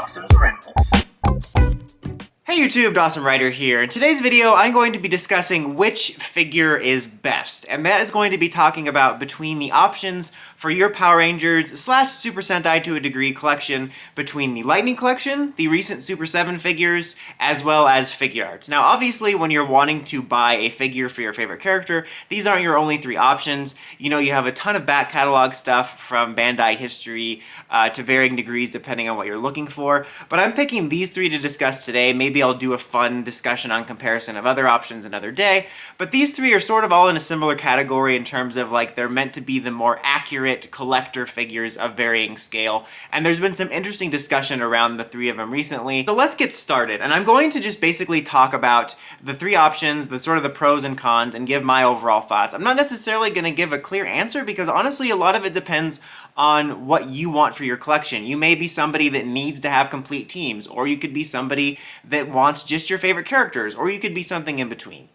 Dawson's Rentals. Hey YouTube, Dawson Ryder here. In today's video, I'm going to be discussing which figure is best, and that is going to be talking about between the options for your Power Rangers / Super Sentai to a degree collection between the Lightning Collection, the recent Super 7 figures, as well as Figuarts. Now obviously when you're wanting to buy a figure for your favorite character, these aren't your only three options. You know, you have a ton of back catalog stuff from Bandai history to varying degrees depending on what you're looking for, but I'm picking these three to discuss today. Maybe I'll do a fun discussion on comparison of other options another day, but these three are sort of all in a similar category in terms of like they're meant to be the more accurate collector figures of varying scale, and there's been some interesting discussion around the three of them recently. So let's get started, and I'm going to just basically talk about the three options, the sort of the pros and cons, and give my overall thoughts. I'm not necessarily going to give a clear answer because honestly a lot of it depends on what you want for your collection. You may be somebody that needs to have complete teams, or you could be somebody that wants just your favorite characters, or you could be something in between.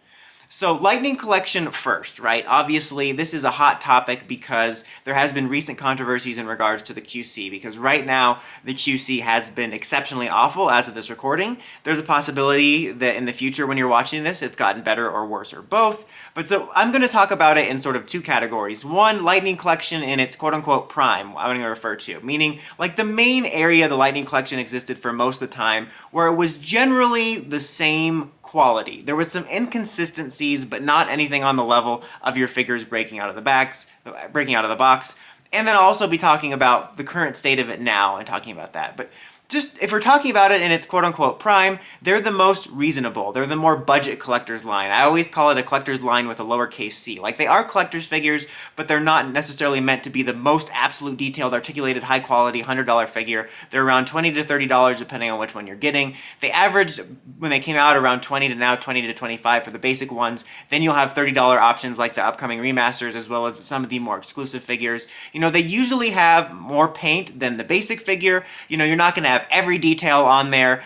So Lightning Collection first, right? Obviously this is a hot topic because there has been recent controversies in regards to the QC, because right now the QC has been exceptionally awful as of this recording. There's a possibility that in the future when you're watching this it's gotten better or worse or both, but so I'm going to talk about it in sort of two categories. One, Lightning Collection in its quote-unquote prime, I'm going to refer to, meaning like the main area the Lightning Collection existed for most of the time, where it was generally the same quality. There was some inconsistencies, but not anything on the level of your figures breaking out of the box. And then I'll also be talking about the current state of it now and talking about that. But just, if we're talking about it in its quote-unquote prime, they're the most reasonable. They're the more budget collector's line. I always call it a collector's line with a lowercase c. Like, they are collector's figures, but they're not necessarily meant to be the most absolute detailed, articulated, high-quality, $100 figure. They're around $20 to $30 depending on which one you're getting. They averaged, when they came out, around $20 to now $20 to $25 for the basic ones. Then you'll have $30 options like the upcoming remasters, as well as some of the more exclusive figures. You know, they usually have more paint than the basic figure. You know, you're not going to have every detail on there.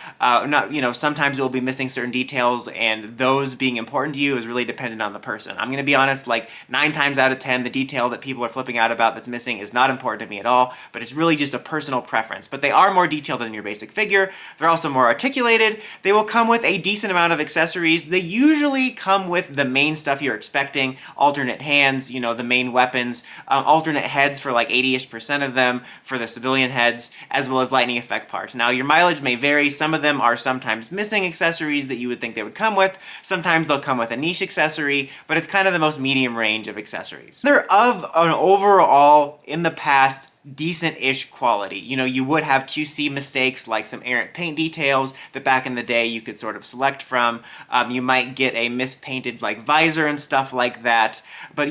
Sometimes it will be missing certain details, and those being important to you is really dependent on the person. I'm going to be honest, like 9 times out of 10, the detail that people are flipping out about that's missing is not important to me at all, but it's really just a personal preference. But they are more detailed than your basic figure. They're also more articulated. They will come with a decent amount of accessories. They usually come with the main stuff you're expecting: alternate hands, you know, the main weapons, alternate heads for like 80-ish% of them for the civilian heads, as well as lightning effect parts. Now your mileage may vary. Some of them are sometimes missing accessories that you would think they would come with. Sometimes they'll come with a niche accessory, but it's kind of the most medium range of accessories. They're of an overall, in the past, decent-ish quality. You know, you would have QC mistakes like some errant paint details that back in the day you could sort of select from. You might get a mispainted like visor and stuff like that. But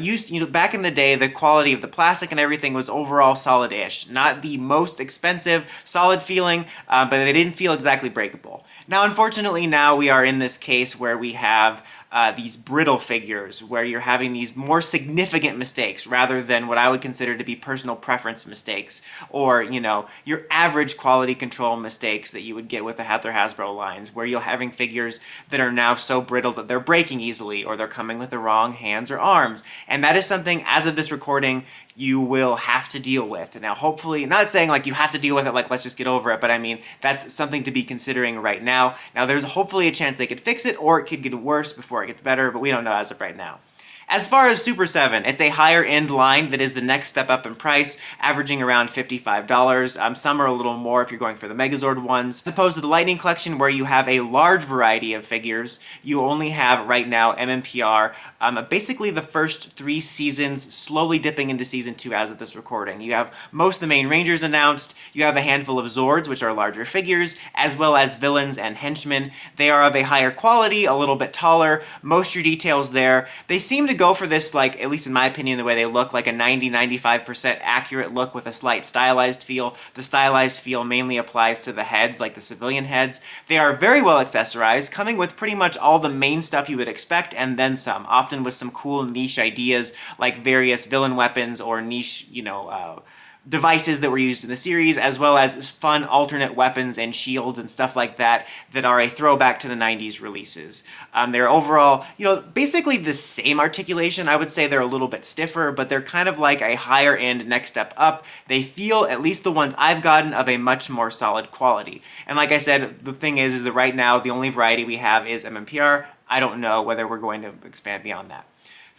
back in the day, the quality of the plastic and everything was overall solid-ish. Not the most expensive, solid feeling, but they didn't feel exactly breakable. Now, unfortunately, now we are in this case where we have these brittle figures, where you're having these more significant mistakes rather than what I would consider to be personal preference mistakes, or, you know, your average quality control mistakes that you would get with the Hasbro lines, where you're having figures that are now so brittle that they're breaking easily, or they're coming with the wrong hands or arms. And that is something, as of this recording, you will have to deal with. Now, hopefully, not saying like you have to deal with it, like let's just get over it, but I mean, that's something to be considering right now. Now, there's hopefully a chance they could fix it, or it could get worse before it gets better, but we don't know as of right now. As far as Super 7, it's a higher end line that is the next step up in price, averaging around $55. Some are a little more if you're going for the Megazord ones. As opposed to the Lightning Collection, where you have a large variety of figures, you only have right now mmpr, basically the first 3 seasons, slowly dipping into season 2 as of this recording. You have most of the main Rangers announced, you have a handful of Zords, which are larger figures, as well as villains and henchmen. They are of a higher quality, a little bit taller, most of your details there. They seem to go for this, like, at least in my opinion, the way they look, like a 90-95% accurate look with a slight stylized feel. The stylized feel mainly applies to the heads, like the civilian heads. They are very well accessorized, coming with pretty much all the main stuff you would expect, and then some, often with some cool niche ideas, like various villain weapons or niche, devices that were used in the series, as well as fun alternate weapons and shields and stuff like that that are a throwback to the 90s releases. They're overall, basically the same articulation. I would say they're a little bit stiffer, but they're kind of like a higher end next step up. They feel, at least the ones I've gotten, of a much more solid quality. And like I said, the thing is that right now the only variety we have is mmpr. I don't know whether we're going to expand beyond that.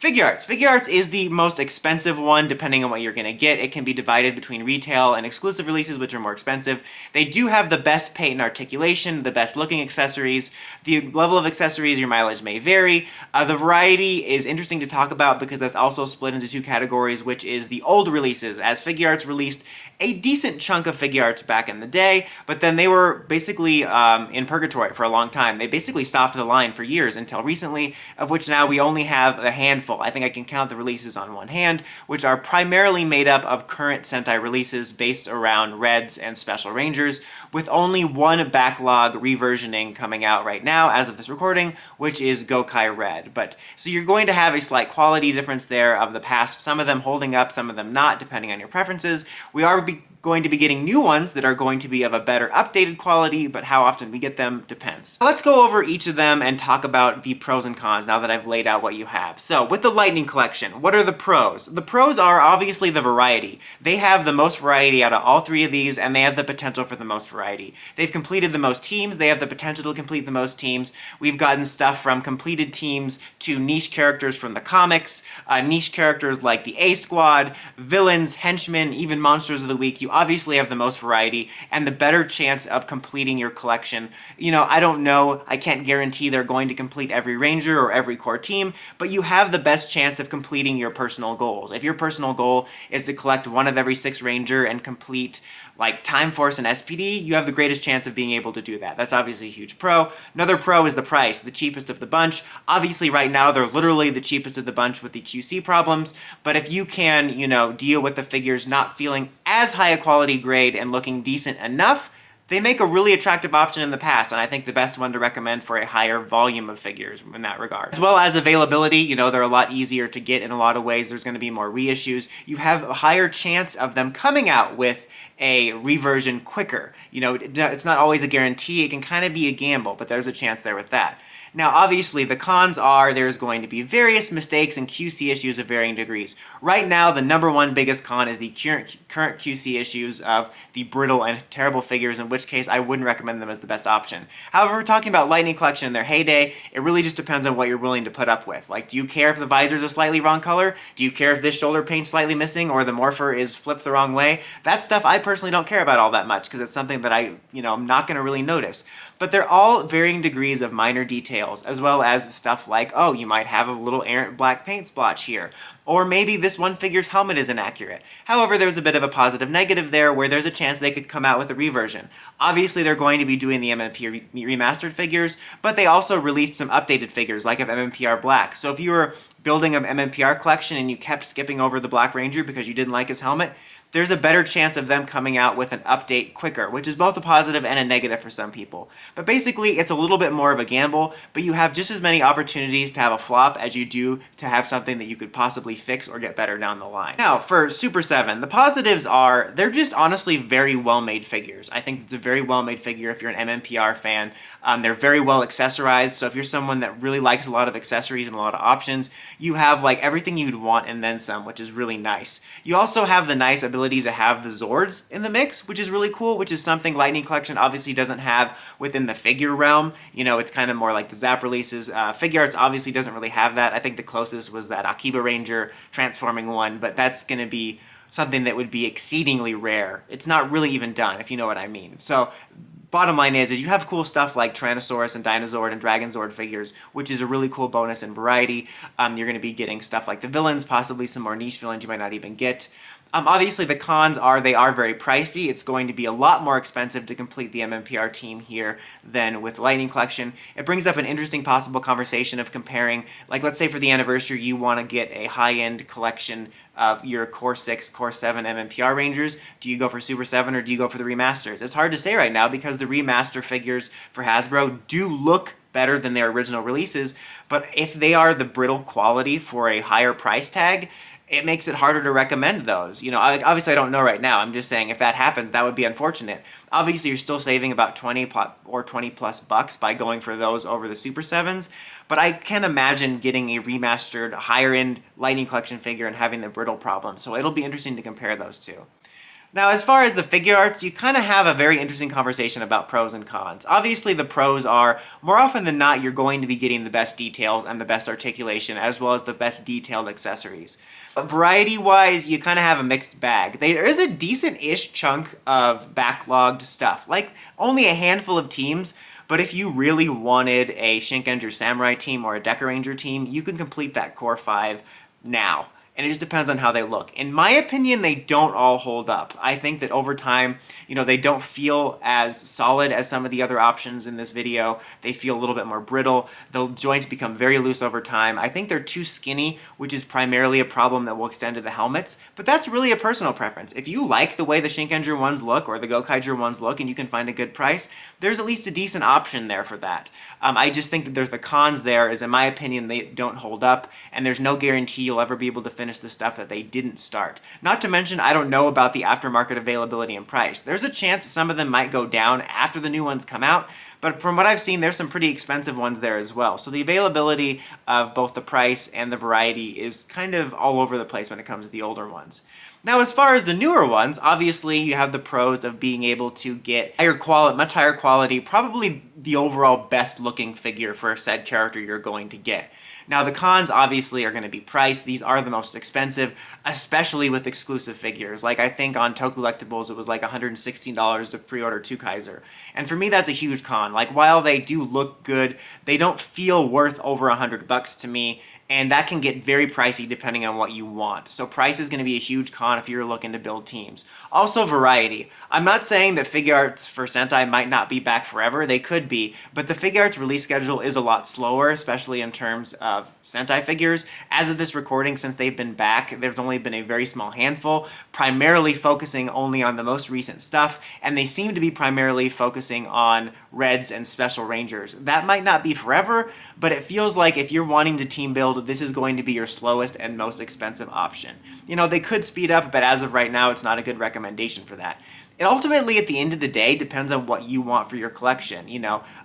Figuarts. Figuarts is the most expensive one, depending on what you're going to get. It can be divided between retail and exclusive releases, which are more expensive. They do have the best paint and articulation, the best looking accessories. The level of accessories, your mileage may vary. The variety is interesting to talk about because that's also split into two categories, which is the old releases, as Figuarts released a decent chunk of Figuarts back in the day, but then they were basically in purgatory for a long time. They basically stopped the line for years until recently, of which now we only have a handful. I think I can count the releases on one hand, which are primarily made up of current Sentai releases based around Reds and Special Rangers, with only one backlog reversioning coming out right now as of this recording, which is Gokai Red. So you're going to have a slight quality difference there of the past, some of them holding up, some of them not, depending on your preferences. We are going to be getting new ones that are going to be of a better updated quality, but how often we get them depends. Let's go over each of them and talk about the pros and cons now that I've laid out what you have. So with the Lightning Collection, what are the pros? The pros are obviously the variety. They have the most variety out of all three of these, and they have the potential for the most variety. They've completed the most teams, they have the potential to complete the most teams. We've gotten stuff from completed teams to niche characters from the comics, niche characters like the A-Squad, villains, henchmen, even Monsters of the Week. You obviously have the most variety and the better chance of completing your collection. I don't know, I can't guarantee they're going to complete every Ranger or every core team, but you have the best chance of completing your personal goals. If your personal goal is to collect one of every 6 Ranger and complete like Time Force and SPD, you have the greatest chance of being able to do that. That's obviously a huge pro. Another pro is the price, the cheapest of the bunch. Obviously right now they're literally the cheapest of the bunch with the QC problems, but if you can, deal with the figures not feeling as high a quality grade and looking decent enough, they make a really attractive option in the past, and I think the best one to recommend for a higher volume of figures in that regard. As well as availability, they're a lot easier to get in a lot of ways. There's going to be more reissues. You have a higher chance of them coming out with a reversion quicker. It's not always a guarantee. It can kind of be a gamble, but there's a chance there with that. Now, obviously, the cons are there's going to be various mistakes and QC issues of varying degrees. Right now, the number one biggest con is the current QC issues of the brittle and terrible figures, in which case I wouldn't recommend them as the best option. However, we're talking about Lightning Collection in their heyday. It really just depends on what you're willing to put up with. Like, do you care if the visor's a slightly wrong color? Do you care if this shoulder paint's slightly missing or the morpher is flipped the wrong way? That stuff I personally don't care about all that much because it's something that I'm not going to really notice. But they're all varying degrees of minor details, as well as stuff like, oh, you might have a little errant black paint splotch here, or maybe this one figure's helmet is inaccurate. However, there's a bit of a positive negative there where there's a chance they could come out with a reversion. Obviously, they're going to be doing the MMP remastered figures, but they also released some updated figures, like of MMPR Black. So if you were building an MMPR collection and you kept skipping over the Black Ranger because you didn't like his helmet, there's a better chance of them coming out with an update quicker, which is both a positive and a negative for some people. But basically, it's a little bit more of a gamble, but you have just as many opportunities to have a flop as you do to have something that you could possibly fix or get better down the line. Now, for Super 7, the positives are they're just honestly very well-made figures. I think it's a very well-made figure if you're an MMPR fan. They're very well accessorized, so if you're someone that really likes a lot of accessories and a lot of options, you have like everything you'd want and then some, which is really nice. You also have the nice ability to have the Zords in the mix, which is really cool, which is something Lightning Collection obviously doesn't have within the figure realm. It's kind of more like the Zap releases. Figuarts obviously doesn't really have that. I think the closest was that Akiba Ranger transforming one, but that's going to be something that would be exceedingly rare. It's not really even done, if you know what I mean. So bottom line is you have cool stuff like Tyrannosaurus and Dinozord and Dragonzord figures, which is a really cool bonus and variety. You're going to be getting stuff like the villains, possibly some more niche villains you might not even get. Obviously, the cons are they are very pricey. It's going to be a lot more expensive to complete the MMPR team here than with Lightning Collection. It brings up an interesting possible conversation of comparing, like let's say for the anniversary you want to get a high-end collection of your Core 6, Core 7 MMPR Rangers. Do you go for Super 7 or do you go for the remasters? It's hard to say right now because the remaster figures for Hasbro do look better than their original releases, but if they are the brittle quality for a higher price tag, it makes it harder to recommend those. Obviously I don't know right now. I'm just saying if that happens, that would be unfortunate. Obviously you're still saving about 20 or 20 plus bucks by going for those over the Super 7s, but I can't imagine getting a remastered higher end Lightning Collection figure and having the brittle problem. So it'll be interesting to compare those two. Now, as far as the Figuarts, you kind of have a very interesting conversation about pros and cons. Obviously, the pros are, more often than not, you're going to be getting the best details and the best articulation, as well as the best detailed accessories. But variety-wise, you kind of have a mixed bag. There is a decent-ish chunk of backlogged stuff, like only a handful of teams, but if you really wanted a Shinkenger Samurai team or a Deca Ranger team, you can complete that Core 5 now. And it just depends on how they look. In my opinion, they don't all hold up. I think that over time, they don't feel as solid as some of the other options in this video. They feel a little bit more brittle. The joints become very loose over time. I think they're too skinny, which is primarily a problem that will extend to the helmets, but that's really a personal preference. If you like the way the Shinkenger ones look or the Gokaiger ones look and you can find a good price, there's at least a decent option there for that. I just think that there's the cons there, is in my opinion, they don't hold up, and there's no guarantee you'll ever be able to finish the stuff that they didn't start. Not to mention, I don't know about the aftermarket availability and price. There's a chance some of them might go down after the new ones come out, but from what I've seen, there's some pretty expensive ones there as well. So the availability of both the price and the variety is kind of all over the place when it comes to the older ones. Now, as far as the newer ones, obviously you have the pros of being able to get much higher quality, probably the overall best looking figure for said character you're going to get. Now, the cons obviously are going to be price. These are the most expensive, especially with exclusive figures. Like, I think on Tokulectables it was like $116 to pre-order 2 Kaiser. And for me, that's a huge con. Like, while they do look good, they don't feel worth over $100 to me. And that can get very pricey depending on what you want. So price is going to be a huge con if you're looking to build teams. Also, variety. I'm not saying that Figuarts for Sentai might not be back forever. They could be. But the Figuarts release schedule is a lot slower, especially in terms of Sentai figures. As of this recording, since they've been back, there's only been a very small handful, primarily focusing only on the most recent stuff. And they seem to be primarily focusing on Reds and Special Rangers. That might not be forever, but it feels like if you're wanting to team build, this is going to be your slowest and most expensive option. They could speed up, but as of right now, it's not a good recommendation for that. It ultimately, at the end of the day, depends on what you want for your collection.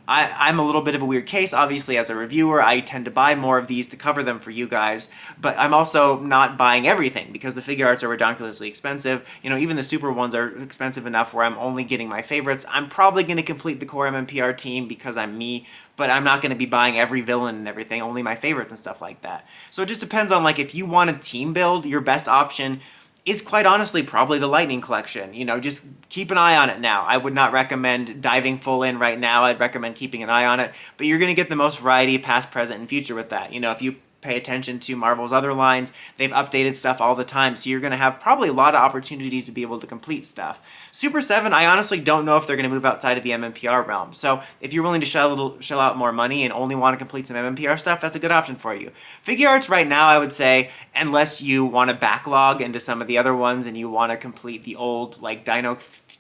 I'm a little bit of a weird case. Obviously, as a reviewer, I tend to buy more of these to cover them for you guys, but I'm also not buying everything because the Figuarts are ridiculously expensive. Even the super ones are expensive enough where I'm only getting my favorites. I'm probably going to complete the core mmpr team because I'm me, but I'm not going to be buying every villain and everything, only my favorites and stuff like that. So it just depends on, if you want a team build, your best option is quite honestly probably the Lightning Collection. Just keep an eye on it now. I would not recommend diving full in right now. I'd recommend keeping an eye on it, but you're going to get the most variety past, present, and future with that. If you pay attention to Marvel's other lines, they've updated stuff all the time, so you're going to have probably a lot of opportunities to be able to complete stuff. Super 7, I honestly don't know if they're going to move outside of the MMPR realm, so if you're willing to shell out more money and only want to complete some MMPR stuff, that's a good option for you. Figuarts right now, I would say, unless you want to backlog into some of the other ones and you want to complete the old, Dino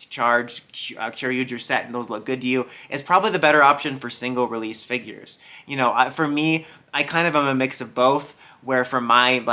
Charge, Kyoryuger set, and those look good to you, it's probably the better option for single release figures. For me, I kind of am a mix of both, where for my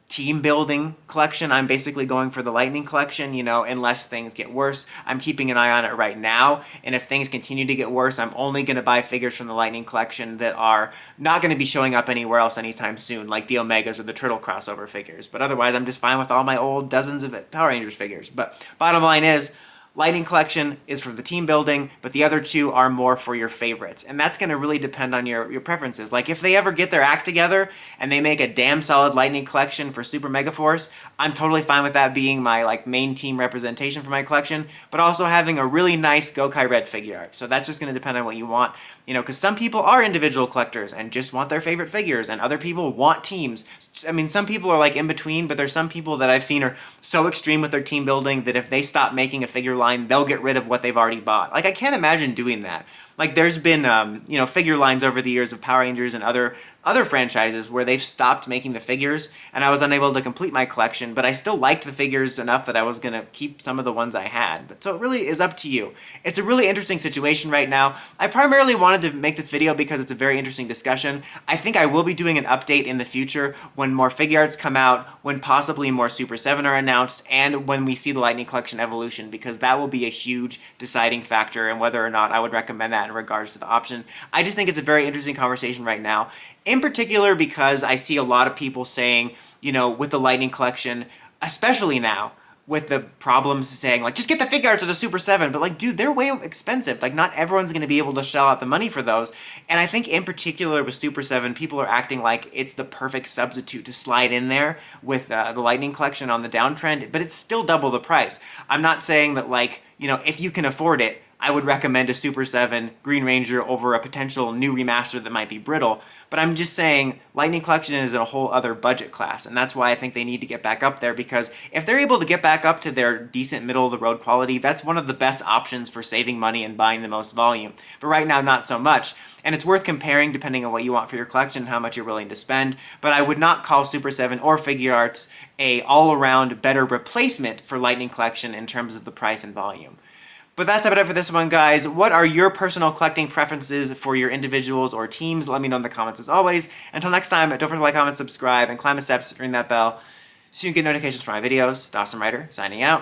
team building collection, I'm basically going for the Lightning Collection, unless things get worse. I'm keeping an eye on it right now, and if things continue to get worse, I'm only going to buy figures from the Lightning Collection that are not going to be showing up anywhere else anytime soon, like the Omegas or the Turtle crossover figures. But otherwise, I'm just fine with all my old dozens of Power Rangers figures. But bottom line is, Lightning Collection is for the team building, but the other two are more for your favorites. And that's going to really depend on your preferences. If they ever get their act together and they make a damn solid Lightning Collection for Super Megaforce, I'm totally fine with that being my main team representation for my collection, but also having a really nice Gokai Red figure art. So that's just going to depend on what you want. Because some people are individual collectors and just want their favorite figures, and other people want teams. Some people are in between, but there's some people that I've seen are so extreme with their team building that if they stop making a figure line, they'll get rid of what they've already bought. I can't imagine doing that. Like there's been figure lines over the years of Power Rangers and other franchises where they've stopped making the figures, and I was unable to complete my collection, but I still liked the figures enough that I was going to keep some of the ones I had. But so it really is up to you. It's a really interesting situation right now. I primarily wanted to make this video because it's a very interesting discussion. I think I will be doing an update in the future when more Figuarts come out, when possibly more Super 7 are announced, and when we see the Lightning Collection evolution, because that will be a huge deciding factor in whether or not I would recommend that in regards to the option. I just think it's a very interesting conversation right now. In particular because I see a lot of people saying, with the Lightning Collection, especially now, with the problems saying, like, just get the Figuarts or the Super 7, but like, dude, they're way expensive. Like, not everyone's going to be able to shell out the money for those. And I think in particular with Super 7, people are acting like it's the perfect substitute to slide in there with the Lightning Collection on the downtrend, but it's still double the price. I'm not saying that, like, if you can afford it, I would recommend a Super 7 Green Ranger over a potential new remaster that might be brittle, but I'm just saying Lightning Collection is in a whole other budget class, and that's why I think they need to get back up there, because if they're able to get back up to their decent middle-of-the-road quality, that's one of the best options for saving money and buying the most volume. But right now, not so much, and it's worth comparing depending on what you want for your collection and how much you're willing to spend, but I would not call Super 7 or Figuarts a all-around better replacement for Lightning Collection in terms of the price and volume. But that's about it for this one, guys. What are your personal collecting preferences for your individuals or teams? Let me know in the comments as always. Until next time, don't forget to like, comment, subscribe, and climb the steps, ring that bell so you can get notifications for my videos. Dawson Ryder, signing out.